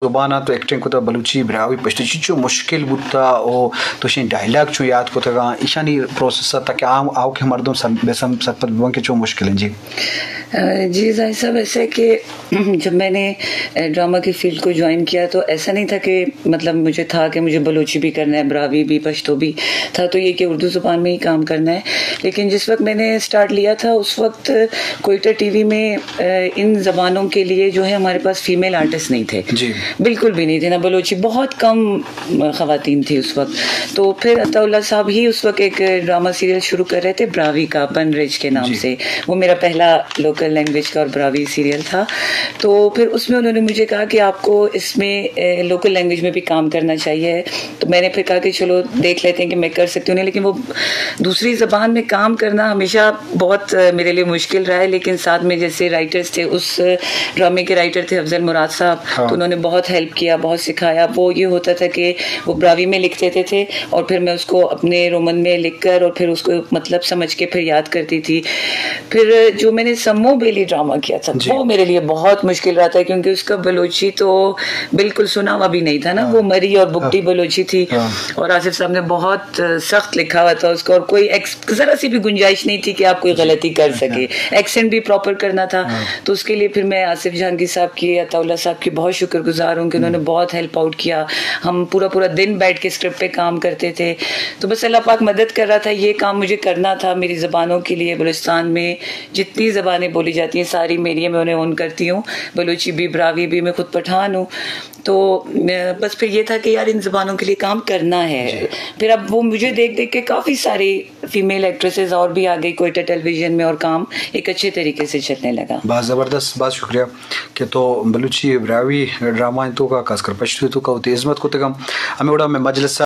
ज़ुबाना तो एक्टिंग को तो बलूची ब्रावी पश्तो जो मुश्किल बुता ओ तो शें डायलॉग जो याद को तगा ईशानी प्रोसेस तक आम आओ के मर्दों बेसम सतपत बन के जो मुश्किल है जी। जी जाहिर साहब, ऐसे कि जब मैंने ड्रामा की फील्ड को ज्वाइन किया तो ऐसा नहीं था कि मतलब मुझे था कि मुझे बलूची भी करना है, ब्रावी भी, पश्तो भी था, तो ये कि उर्दू ज़ुबान में ही काम करना है। लेकिन जिस वक्त मैंने स्टार्ट लिया था उस वक्त कोयटा टीवी में इन ज़बानों के लिए जो है हमारे पास फीमेल आर्टिस्ट नहीं थे जी, बिल्कुल भी नहीं थे ना बलोची, बहुत कम ख़वातीन थी उस वक्त। तो फिर अताउल्लाह साहब ही उस वक्त एक ड्रामा सीरियल शुरू कर रहे थे ब्रावी का, बनरिज के नाम से। वो मेरा पहला लोकल लैंग्वेज का और ब्रावी सीरियल था। तो फिर उसमें उन्होंने मुझे कहा कि आपको इसमें लोकल लैंग्वेज में भी काम करना चाहिए। तो मैंने फिर कहा कि चलो देख लेते हैं कि मैं कर सकती हूँ। लेकिन वो दूसरी ज़बान में काम करना हमेशा बहुत मेरे लिए मुश्किल रहा है। लेकिन साथ में जैसे राइटर्स थे, उस ड्रामे के राइटर थे अफजल मुराद साहब, तो उन्होंने बहुत हेल्प किया, बहुत सिखाया। वो ये होता था कि वो ब्रावी में लिख देते थे और फिर मैं उसको अपने रोमन में लिखकर और फिर उसको मतलब समझ के फिर याद करती थी। फिर जो मैंने सम्मो बेली ड्रामा किया था वो मेरे लिए बहुत मुश्किल रहा था, क्योंकि उसका बलोची तो बिल्कुल सुना हुआ भी नहीं था ना। वो मरी और बुकटी बलोची थी और आसिफ साहब ने बहुत सख्त लिखा हुआ था उसको, और कोई जरा सी भी गुंजाइश नहीं थी कि आप कोई गलती कर सके। एक्सेंट भी प्रॉपर करना था। तो उसके लिए फिर मैं आसिफ जहांगीर साहब की, अताउल्लाह साहब की बहुत शुक्रगुजार हूँ कि उन्होंने बहुत हेल्प आउट किया। हम पूरा पूरा दिन बैठ के स्क्रिप्ट पे काम करते थे। तो बस अल्लाह पाक मदद कर रहा था। ये काम मुझे करना था मेरी ज़बानों के लिए। बलूचिस्तान में जितनी ज़बानें बोली जाती हैं सारी मेरी है, मैं उन्हें ओन करती हूँ। बलूची भी, ब्रावी भी, मैं खुद पठान हूँ। तो बस फिर ये था कि यार इन ज़बानों के लिए काम करना है। फिर अब वो मुझे देख देख के काफ़ी सारी फीमेल एक्ट्रेसेस और भी आ गई कोयटा टेलीविज़न में और काम एक अच्छे तरीके से चलने लगा। बहुत ज़बरदस्त, बहुत शुक्रिया कि तो बलूची ब्रावी ड्रामा तो का खासकर पश्तो तो का इज़्ज़त को तगम हमें उड़ा में मजलिस